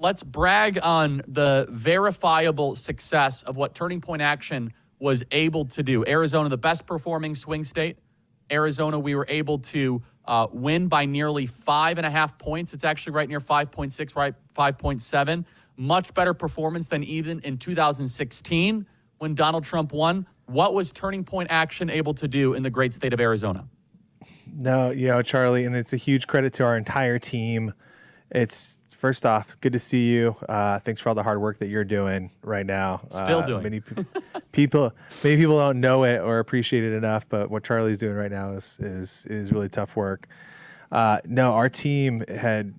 let's brag on the verifiable success of what Turning Point Action was able to do. Arizona, the best performing swing state. Arizona, we were able to win by nearly 5.5 points. It's actually right near 5.6, right? 5.7. Much better performance than even in 2016 when Donald Trump won. What was Turning Point Action able to do in the great state of Arizona? No, Charlie, and it's a huge credit to our entire team. It's first off, good to see you. Thanks for all the hard work that you're doing right now. Still doing. Many people don't know it or appreciate it enough, but what Charlie's doing right now is really tough work. No, our team had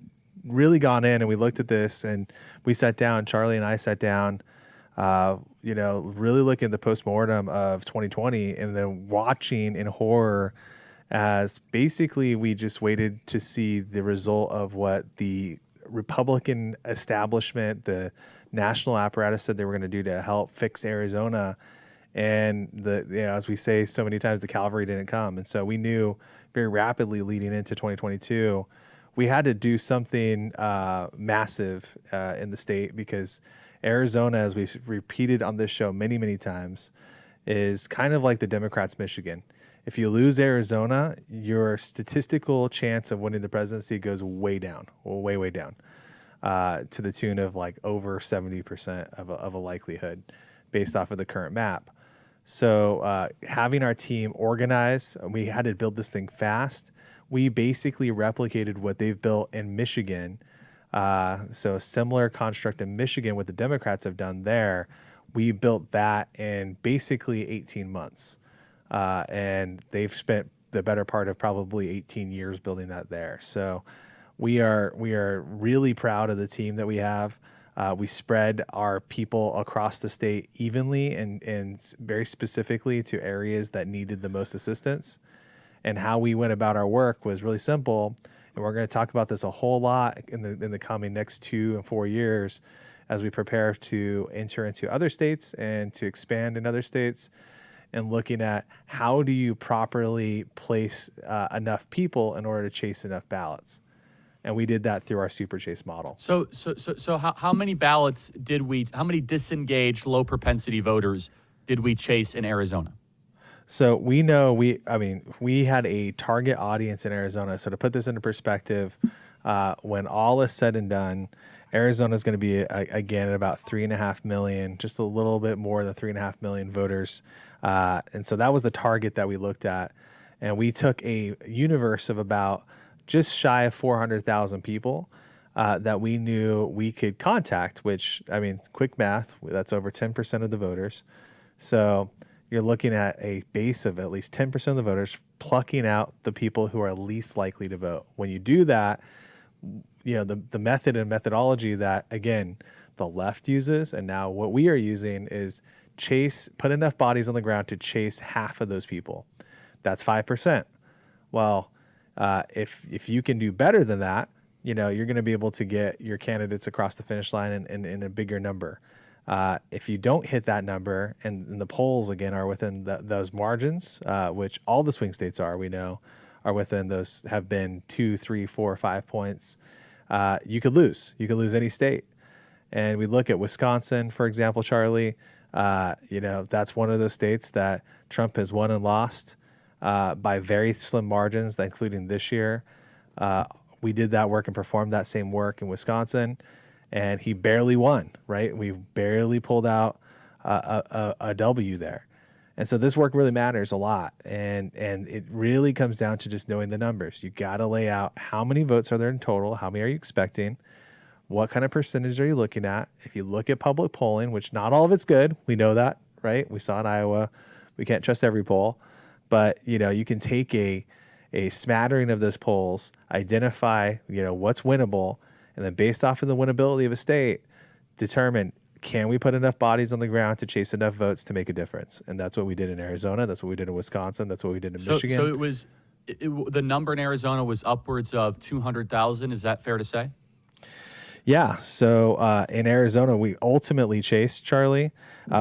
really gone in and we looked at this and we sat down. Charlie and I sat down. Really looking at the postmortem of 2020 and then watching in horror as basically we just waited to see the result of what the Republican establishment, the national apparatus said they were going to do to help fix Arizona. And as we say so many times, the cavalry didn't come. And so we knew very rapidly leading into 2022, we had to do something massive in the state because Arizona, as we've repeated on this show many, many times, is kind of like the Democrats' Michigan. If you lose Arizona, your statistical chance of winning the presidency goes way down, way down, to the tune of like over 70% of a likelihood based off of the current map. So having our team organize, we had to build this thing fast. We basically replicated what they've built in Michigan. So a similar construct in Michigan, what the Democrats have done there, we built that in basically 18 months. And they've spent the better part of probably 18 years building that there. So we are really proud of the team that we have. We spread our people across the state evenly and very specifically to areas that needed the most assistance. And how we went about our work was really simple. And we're going to talk about this a whole lot in the coming next 2 and 4 years as we prepare to enter into other states and to expand in other states. And looking at how do you properly place enough people in order to chase enough ballots. And we did that through our super chase model. So how many ballots how many disengaged low propensity voters did we chase in Arizona? So we know we had a target audience in Arizona. So to put this into perspective, when all is said and done, Arizona is going to be again at about 3.5 million, just a little bit more than 3.5 million voters. And so that was the target that we looked at. And we took a universe of about just shy of 400,000 people that we knew we could contact, which, quick math, that's over 10% of the voters. So you're looking at a base of at least 10% of the voters, plucking out the people who are least likely to vote. When you do that, the method and methodology that, again, the left uses, and now what we are using is put enough bodies on the ground to chase half of those people. That's 5%. Well, if you can do better than that, you're going to be able to get your candidates across the finish line in a bigger number. If you don't hit that number, and the polls, again, are within those margins, which all the swing states we know, are within those, have been 2, 3, 4, 5 points, you could lose. You could lose any state. And we look at Wisconsin, for example, Charlie. That's one of those states that Trump has won and lost by very slim margins, including this year. We did that work and performed that same work in Wisconsin, and he barely won, right? We barely pulled out a W there. And so this work really matters a lot, and it really comes down to just knowing the numbers. You got to lay out how many votes are there in total, how many are you expecting, what kind of percentage are you looking at? If you look at public polling, which not all of it's good, we know that, right? We saw in Iowa, we can't trust every poll, but you can take a smattering of those polls, identify what's winnable, and then based off of the winnability of a state, determine, can we put enough bodies on the ground to chase enough votes to make a difference? And that's what we did in Arizona. That's what we did in Wisconsin. That's what we did in Michigan. So it was the number in Arizona was upwards of 200,000. Is that fair to say? Yeah. So in Arizona, we ultimately chased, Charlie.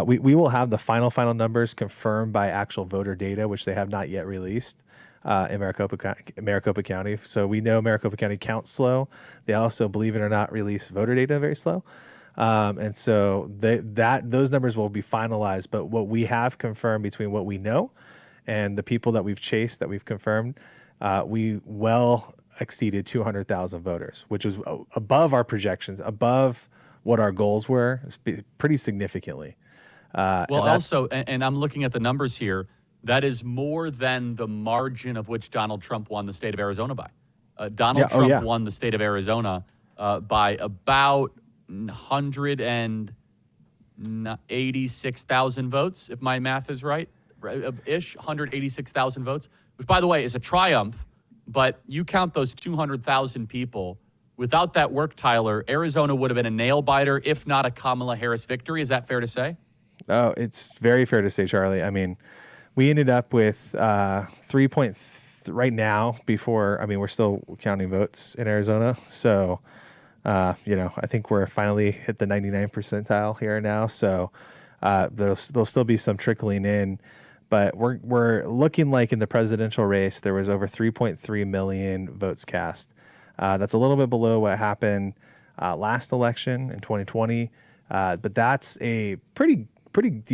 We will have the final numbers confirmed by actual voter data, which they have not yet released. in Maricopa County. So we know Maricopa County counts slow. They also, believe it or not, release voter data very slow. And so those numbers will be finalized. But what we have confirmed between what we know and the people that we've chased, that we've confirmed, we well exceeded 200,000 voters, which was above our projections, above what our goals were, pretty significantly. Well, also, and I'm looking at the numbers here, that is more than the margin of which Donald Trump won the state of Arizona by. Donald Trump won the state of Arizona by about 186,000 votes, if my math is right, ish, 186,000 votes, which, by the way, is a triumph. But you count those 200,000 people. Without that work, Tyler, Arizona would have been a nail-biter, if not a Kamala Harris victory. Is that fair to say? Oh, it's very fair to say, Charlie. I mean, we ended up with 3 right now before, I mean, we're still counting votes in Arizona. So, I think we're finally hit the 99 percentile here now. So there'll still be some trickling in. But we're looking like in the presidential race, there was over 3.3 million votes cast. That's a little bit below what happened last election in 2020. But that's a pretty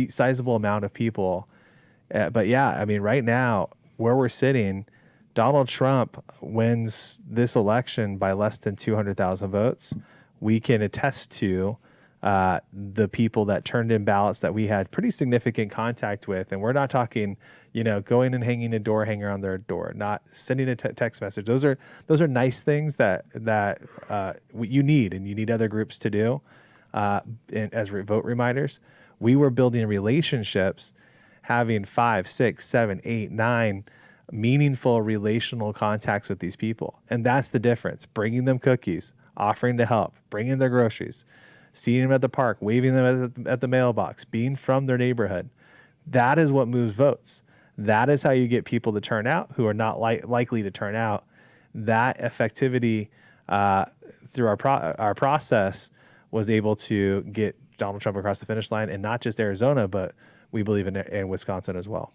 sizable amount of people. But yeah, I mean, right now, where we're sitting, Donald Trump wins this election by less than 200,000 votes. We can attest to the people that turned in ballots that we had pretty significant contact with. And we're not talking, going and hanging a door hanger on their door, not sending a text message. Those are nice things that you need, and you need other groups to do as vote reminders. We were building relationships, having 5, 6, 7, 8, 9 meaningful relational contacts with these people. And that's the difference. Bringing them cookies, offering to help, bringing their groceries, seeing them at the park, waving them at the mailbox, being from their neighborhood. That is what moves votes. That is how you get people to turn out who are not likely to turn out. That effectivity through our process was able to get Donald Trump across the finish line, and not just Arizona, but we believe in Wisconsin as well.